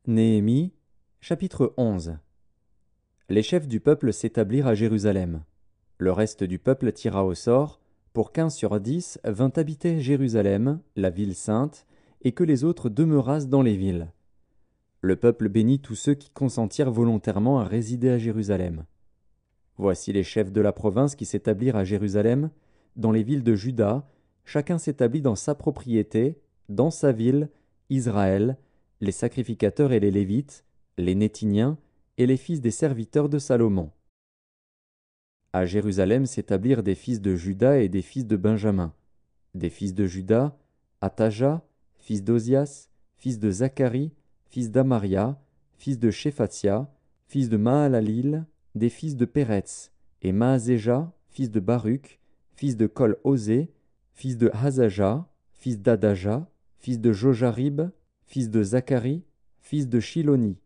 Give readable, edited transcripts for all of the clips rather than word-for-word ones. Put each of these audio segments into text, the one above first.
Néhémie, chapitre 11. Les chefs du peuple s'établirent à Jérusalem. Le reste du peuple tira au sort, pour qu'1 sur 10 vint habiter Jérusalem, la ville sainte, et que les autres demeurassent dans les villes. Le peuple bénit tous ceux qui consentirent volontairement à résider à Jérusalem. Voici les chefs de la province qui s'établirent à Jérusalem, dans les villes de Juda, chacun s'établit dans sa propriété, dans sa ville, Israël, les sacrificateurs et les Lévites, les Néthiniens et les fils des serviteurs de Salomon. À Jérusalem s'établirent des fils de Juda et des fils de Benjamin. Des fils de Juda, Ataja, fils d'Ozias, fils de Zacharie, fils d'Amaria, fils de Shéphatia, fils de Mahalalil, des fils de Péretz, et Maazéja, fils de Baruch, fils de Kol-Osé, fils de Hazaja, fils d'Adaja, fils de Jojarib, fils de Zacharie, fils de Shiloni.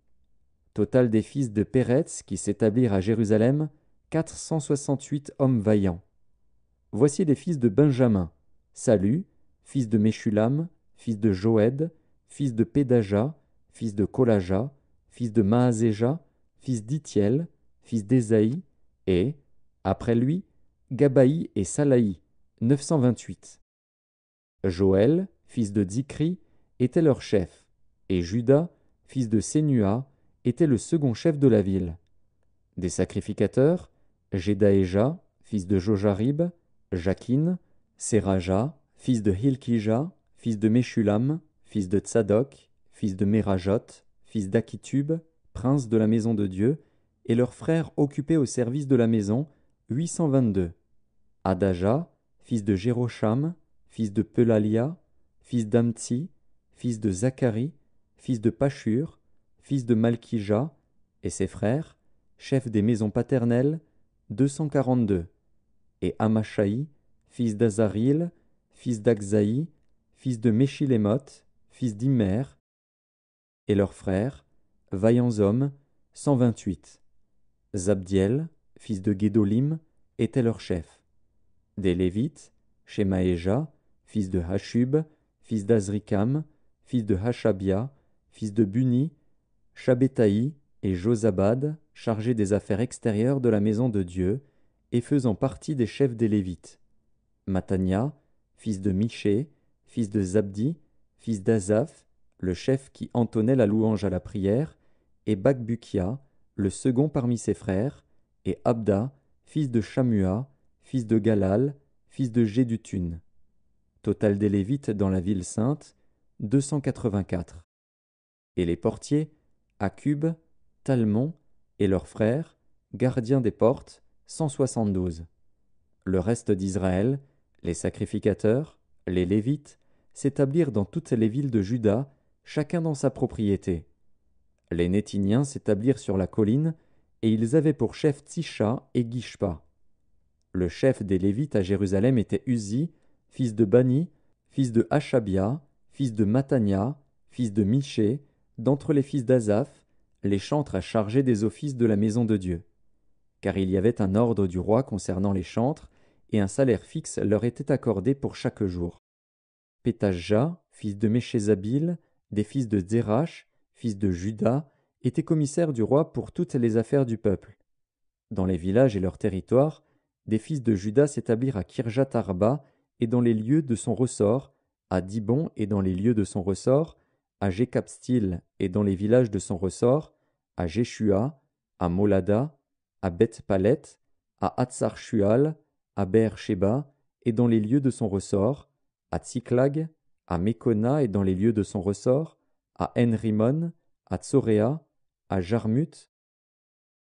Total des fils de Péretz qui s'établirent à Jérusalem, 468 hommes vaillants. Voici les fils de Benjamin: Salu, fils de Meshulam, fils de Joëd, fils de Pédaja, fils de Kolaja, fils de Maazéja, fils d'Itiel, fils d'Ésaïe, et, après lui, Gabaï et Salaï, 928. Joël, fils de Dzikri, était leur chef, et Juda, fils de Sénua, était le second chef de la ville. Des sacrificateurs, Jedaéja, fils de Jojarib, Jakin, Seraja, fils de Hilkija, fils de Meshulam, fils de Tsadok, fils de Merajot, fils d'Akitub, prince de la maison de Dieu, et leurs frères occupés au service de la maison, 822. Adaja, fils de Jérocham, fils de Pelalia, fils d'Amtsi, fils de Zacharie, fils de Pashur, fils de Malkija, et ses frères, chefs des maisons paternelles, 242. Et Amashaï, fils d'Azaril, fils d'Akzaï, fils de Meshilémoth, fils d'Imer, et leurs frères, vaillants hommes, 128. Zabdiel, fils de Guédolim, était leur chef. Des Lévites, Shemaéja, fils de Hashub, fils d'Azrikam, fils de Hashabia, fils de Buni, Shabbétaï et Josabad, chargés des affaires extérieures de la maison de Dieu, et faisant partie des chefs des Lévites. Matania, fils de Miché, fils de Zabdi, fils d'Azaph, le chef qui entonnait la louange à la prière, et Bakbukia, le second parmi ses frères, et Abda, fils de Shamua, fils de Galal, fils de Jédutun. Total des Lévites dans la ville sainte, 284. Et les portiers, Akub, Talmon et leurs frères, gardiens des portes, 172. Le reste d'Israël, les sacrificateurs, les Lévites, s'établirent dans toutes les villes de Juda, chacun dans sa propriété. Les Néthiniens s'établirent sur la colline, et ils avaient pour chef Tisha et Gishpa. Le chef des Lévites à Jérusalem était Uzi, fils de Bani, fils de Hashabia, fils de Matania, fils de Miché, d'entre les fils d'Azaph, les chantres à charger des offices de la maison de Dieu. Car il y avait un ordre du roi concernant les chantres, et un salaire fixe leur était accordé pour chaque jour. Pétajah, fils de Méchézabil, des fils de Zérach, fils de Juda, était commissaire du roi pour toutes les affaires du peuple. Dans les villages et leurs territoires, des fils de Juda s'établirent à Kirjat Arba et dans les lieux de son ressort, à Dibon et dans les lieux de son ressort, à Jékapstil et dans les villages de son ressort, à Jéshua, à Molada, à Beth-Palet, à Hatsar-Shual, à Beer-Sheba et dans les lieux de son ressort, à Tsiklag, à Mekona et dans les lieux de son ressort, à En-Rimon, à Tsoréa, à Jarmut,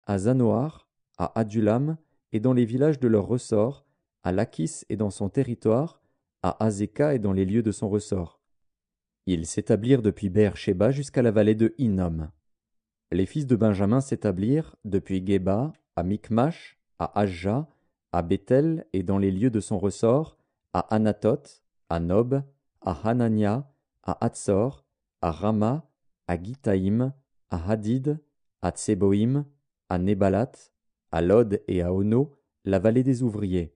à Zanoar, à Adulam et dans les villages de leur ressort, à Lachis et dans son territoire, à Azeka et dans les lieux de son ressort. Ils s'établirent depuis Beer-Sheba jusqu'à la vallée de Hinnom. Les fils de Benjamin s'établirent depuis Geba, à Mikmash, à Ajja, à Bethel et dans les lieux de son ressort, à Anatoth, à Nob, à Hanania, à Hatzor, à Rama, à Gitaïm, à Hadid, à Tseboïm, à Nébalat, à Lod et à Ono, la vallée des ouvriers.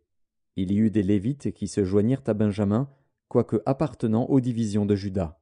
Il y eut des Lévites qui se joignirent à Benjamin, quoique appartenant aux divisions de Juda.